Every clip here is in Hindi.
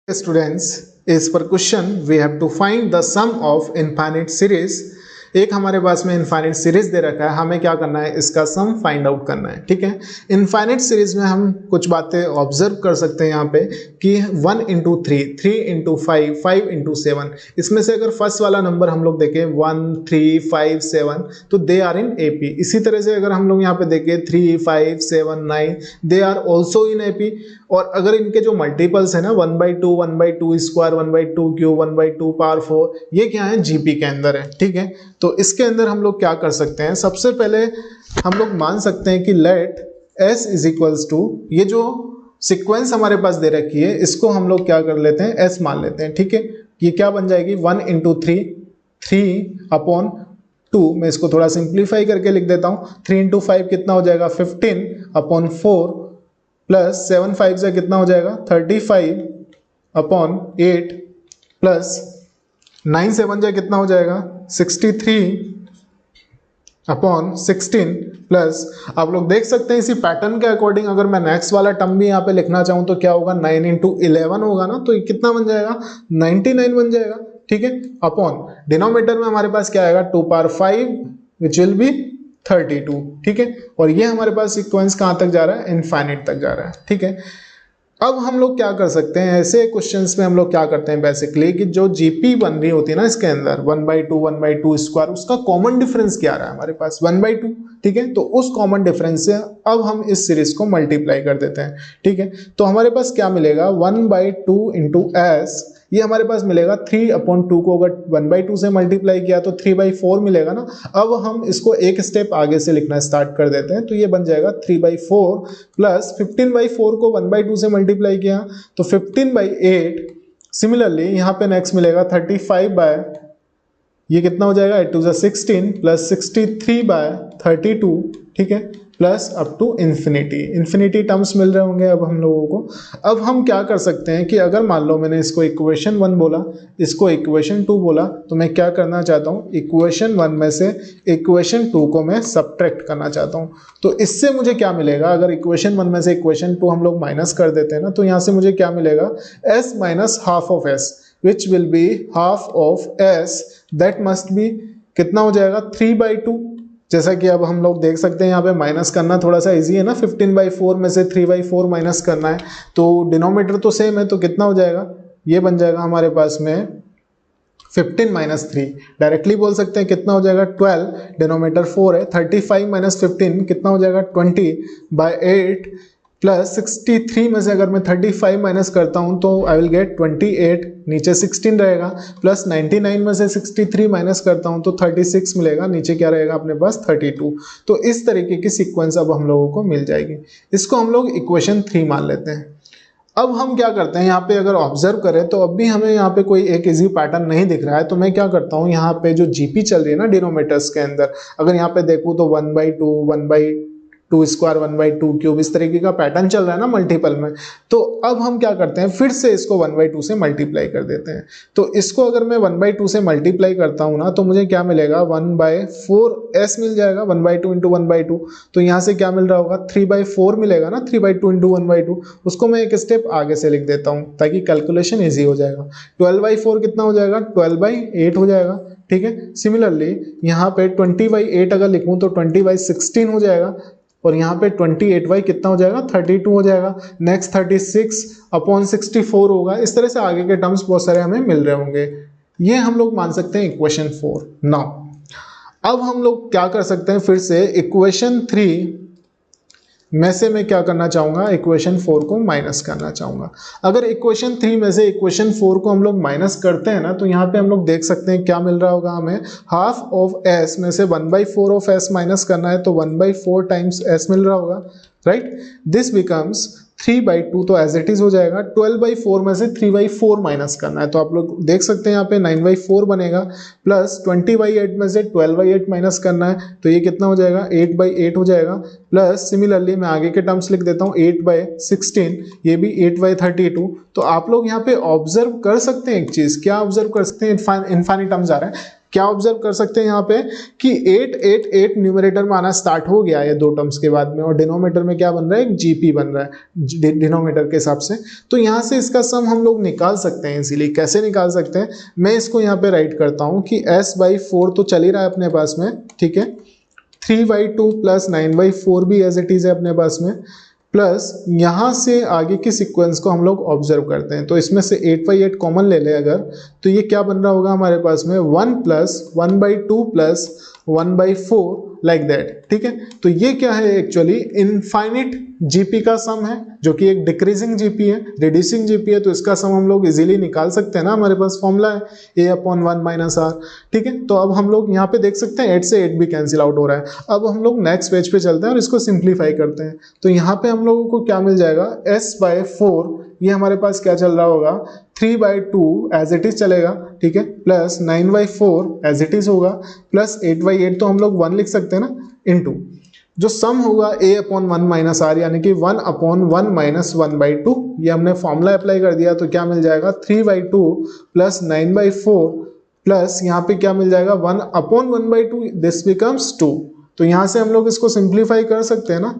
Students, is per question we have to find the sum of infinite series. एक हमारे पास में इनफाइनाइट सीरीज दे रखा है, हमें क्या करना है, इसका सम फाइंड आउट करना है। ठीक है, इनफाइनाइट सीरीज में हम कुछ बातें ऑब्जर्व कर सकते हैं यहाँ पे कि 1 इंटू 3, 3 इंटू 5, 5 इंटू 7, इसमें से अगर फर्स्ट वाला नंबर हम लोग देखें 1, 3, 5, 7 तो दे आर इन एपी। इसी तरह से अगर हम लोग यहाँ पे देखें 3, 5, 7, 9 they are also in AP. और अगर इनके जो मल्टीपल्स है ना 1/2, 1/2 स्क्वायर, 1/2 क्यूब, 1/2 पावर 4, ये क्या है, जीपी के अंदर है। ठीक है, तो इसके अंदर हम लोग क्या कर सकते हैं, सबसे पहले हम लोग मान सकते हैं कि let s is equals to, ये जो सीक्वेंस हमारे पास दे रखी है इसको हम लोग क्या कर लेते हैं, s मान लेते हैं। ठीक है, ये क्या बन जाएगी 1 इंटू 3, 3/2। मैं इसको थोड़ा सिंप्लीफाई करके लिख देता हूँ। 3 इंटू 5 कितना हो जाएगा 15/4 प्लस 7 5 से कितना हो जाएगा 35/8 प्लस 9 7 से कितना हो जाएगा 63/16 प्लस, आप लोग देख सकते हैं इसी पैटर्न के अकॉर्डिंग अगर मैं नेक्स्ट वाला टर्म भी यहाँ पे लिखना चाहूँ तो क्या होगा, 9 इंटू 11 होगा ना, तो ये कितना बन जाएगा 99 बन जाएगा। ठीक है, अपॉन डिनोमिनेटर में हमारे पास क्या आएगा 2 पावर 5 विच विल बी 32। ठीक है, और ये हमारे पास सीक्वेंस कहां तक जा रहा है, इनफाइनाइट तक जा रहा है। ठीक है, अब हम लोग क्या कर सकते हैं, ऐसे क्वेश्चंस में हम लोग क्या करते हैं बेसिकली कि जो जीपी बन रही होती है ना इसके अंदर 1/2, 1/2 स्क्वायर, उसका कॉमन डिफरेंस क्या आ रहा है हमारे पास 1/2। ठीक है, तो उस कॉमन डिफरेंस से अब हम इस सीरीज को मल्टीप्लाई कर देते हैं। ठीक है, तो हमारे पास क्या मिलेगा 1/2 इंटू एस, ये हमारे पास मिलेगा 3/2 को अगर 1/2 से मल्टीप्लाई किया तो 3/4 मिलेगा ना। अब हम इसको एक स्टेप आगे से लिखना स्टार्ट कर देते हैं, तो ये बन जाएगा 3/4 प्लस 15/4 को 1/2 से मल्टीप्लाई किया तो 15/8। सिमिलरली यहाँ पे नेक्स्ट मिलेगा 35 ये कितना हो जाएगा 8 2 16 प्लस 63/32। ठीक है, plus up to infinity terms मिल रहे होंगे अब हम लोगों को। अब हम क्या कर सकते हैं कि अगर मान लो मैंने इसको इक्वेशन 1 बोला, इसको इक्वेशन 2 बोला, तो मैं क्या करना चाहता हूँ, इक्वेशन 1 में से इक्वेशन 2 को मैं सब्ट्रैक्ट करना चाहता हूँ। तो इससे मुझे क्या मिलेगा, अगर इक्वेशन 1 में से इक्वेशन 2 हम लोग माइनस कर देते हैं ना, तो यहाँ से मुझे क्या मिलेगा s minus half of s which will be half of s, that must be कितना हो जाएगा 3/2। जैसा कि अब हम लोग देख सकते हैं यहाँ पे माइनस करना थोड़ा सा इजी है ना, 15/4 में से 3/4 माइनस करना है, तो डिनोमिनेटर तो सेम है, तो कितना हो जाएगा, ये बन जाएगा हमारे पास में 15 माइनस 3, डायरेक्टली बोल सकते हैं कितना हो जाएगा 12, डिनोमिनेटर 4 है, 35 माइनस 15 कितना हो जाएगा 20/8 प्लस 63 में से अगर मैं 35 माइनस करता हूं तो आई विल गेट 28, नीचे 16 रहेगा, प्लस 99 में से 63 माइनस करता हूं तो 36 मिलेगा, नीचे क्या रहेगा अपने पास 32। तो इस तरीके की सीक्वेंस अब हम लोगों को मिल जाएगी। इसको हम लोग इक्वेशन 3 मान लेते हैं। अब हम क्या करते हैं, यहाँ पे अगर ऑब्जर्व करें तो अब भी हमें यहाँ पे कोई एक इजी पैटर्न नहीं दिख रहा है, तो मैं क्या करता हूँ, यहाँ पे जो जीपी चल रही है ना डिनोमिनेटर्स के अंदर, अगर यहाँ पे देखूँ तो 1/2, 1/2 स्क्वायर, 1/2 क्यूब, इस तरीके का पैटर्न चल रहा है ना मल्टीपल में। तो अब हम क्या करते हैं, फिर से इसको 1/2 से मल्टीप्लाई कर देते हैं। तो इसको अगर मैं 1/2 से मल्टीप्लाई करता हूं ना, तो मुझे क्या मिलेगा 1/4s मिल जाएगा, 1/2 इंटू 1/2। तो यहाँ से क्या मिल रहा होगा 3/4 मिलेगा ना, 3/2 इंटू 1/2। उसको मैं एक स्टेप आगे से लिख देता हूँ ताकि कैलकुलेशन ईजी हो जाएगा। 12/4 कितना हो जाएगा 12/8 हो जाएगा। ठीक है, सिमिलरली यहाँ पे 20/8 अगर लिखूँ तो 20/16 हो जाएगा, और यहाँ पे 28y कितना हो जाएगा 32 हो जाएगा। नेक्स्ट 36/64 होगा। इस तरह से आगे के टर्म्स बहुत सारे हमें मिल रहे होंगे। ये हम लोग मान सकते हैं इक्वेशन 4। नाउ अब हम लोग क्या कर सकते हैं, फिर से इक्वेशन 3 में से मैं क्या करना चाहूंगा, इक्वेशन 4 को माइनस करना चाहूंगा। अगर इक्वेशन 3 में से इक्वेशन 4 को हम लोग माइनस करते हैं ना, तो यहाँ पे हम लोग देख सकते हैं क्या मिल रहा होगा हमें, हाफ ऑफ s में से 1/4 ऑफ s माइनस करना है तो 1/4 टाइम्स s मिल रहा होगा, राइट। दिस बिकम्स 3/2, तो एज इट इज हो जाएगा। 12/4 में से 3/4 माइनस करना है, तो आप लोग देख सकते हैं यहाँ पे 9/4 बनेगा, प्लस 20/8 में से 12/8 माइनस करना है तो ये कितना हो जाएगा 8/8 हो जाएगा, प्लस सिमिलरली मैं आगे के टर्म्स लिख देता हूँ 8/16, ये भी 8/32। तो आप लोग यहाँ पे ऑब्जर्व कर सकते हैं एक चीज, क्या ऑब्जर्व कर सकते हैं, इनफाइनाइट टर्म्स आ रहा है। क्या ऑब्जर्व कर सकते हैं यहाँ पे कि 888 न्यूमरेटर में आना स्टार्ट हो गया है दो टर्म्स के बाद में, और डिनोमिनेटर में क्या बन रहा है, एक जीपी बन रहा है डिनोमिनेटर के हिसाब से। तो यहाँ से इसका सम हम लोग निकाल सकते हैं इजीली। कैसे निकाल सकते हैं, मैं इसको यहाँ पे राइट करता हूँ कि s/4 तो चल ही रहा है अपने पास में, ठीक है, 3/2 प्लस 9/4 भी एज इट इज है अपने पास में, प्लस यहाँ से आगे की सीक्वेंस को हम लोग ऑब्जर्व करते हैं। तो इसमें से 8/8 कॉमन ले ले अगर, तो ये क्या बन रहा होगा हमारे पास में 1 प्लस 1/2 प्लस 1/4 लाइक दैट, ठीक है। तो ये क्या है, एक्चुअली इनफाइनिट जीपी का सम है, जो कि एक डिक्रीजिंग जीपी है, रिड्यूसिंग जीपी है। तो इसका सम हम लोग इजीली निकाल सकते हैं ना, हमारे पास फॉर्मूला है a/1 - r, ठीक है। तो अब हम लोग यहाँ पे देख सकते हैं 8 से 8 भी कैंसिल आउट हो रहा है। अब हम लोग नेक्स्ट पेज पे चलते हैं और इसको सिंप्लीफाई करते हैं। तो यहाँ पे हम लोगों को क्या मिल जाएगा, s/4 ये हमारे पास क्या चल रहा होगा, 3/2 एज इट इज चलेगा, ठीक है, प्लस 9/4 एज इट इज होगा, प्लस 8/8 तो हम लोग 1 लिख सकते हैं ना, इनटू जो सम होगा a/1 - r यानी कि 1/1 - 1/2, ये हमने फॉर्मूला अप्लाई कर दिया। तो क्या मिल जाएगा 3/2 प्लस 9/4 प्लस यहाँ पे क्या मिल जाएगा 1/1/2, दिस बिकम्स 2। तो यहाँ से हम लोग इसको सिंप्लीफाई कर सकते हैं ना,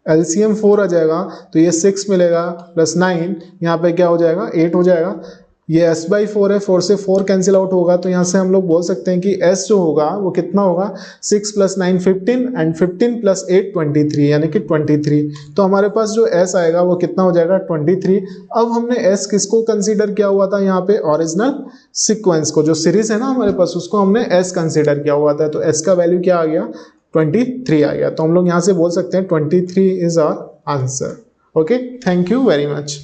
LCM 4 आ जाएगा, तो ये 6 मिलेगा प्लस 9, यहाँ पे क्या हो जाएगा 8 हो जाएगा। ये s/4 है, 4 से 4 कैंसिल आउट होगा। तो यहाँ से हम लोग बोल सकते हैं कि s जो होगा वो कितना होगा, 6 + 9 15 एंड 15 + 8 23, यानी कि 23। तो हमारे पास जो s आएगा वो कितना हो जाएगा 23। अब हमने s किसको कंसीडर किया हुआ था, यहाँ पे ओरिजिनल सीक्वेंस को, जो सीरीज है ना हमारे पास, उसको हमने s कंसीडर किया हुआ था। तो s का वैल्यू क्या आ गया, 23 आ गया। तो हम लोग यहाँ से बोल सकते हैं 23 is our answer. Okay, thank you very much.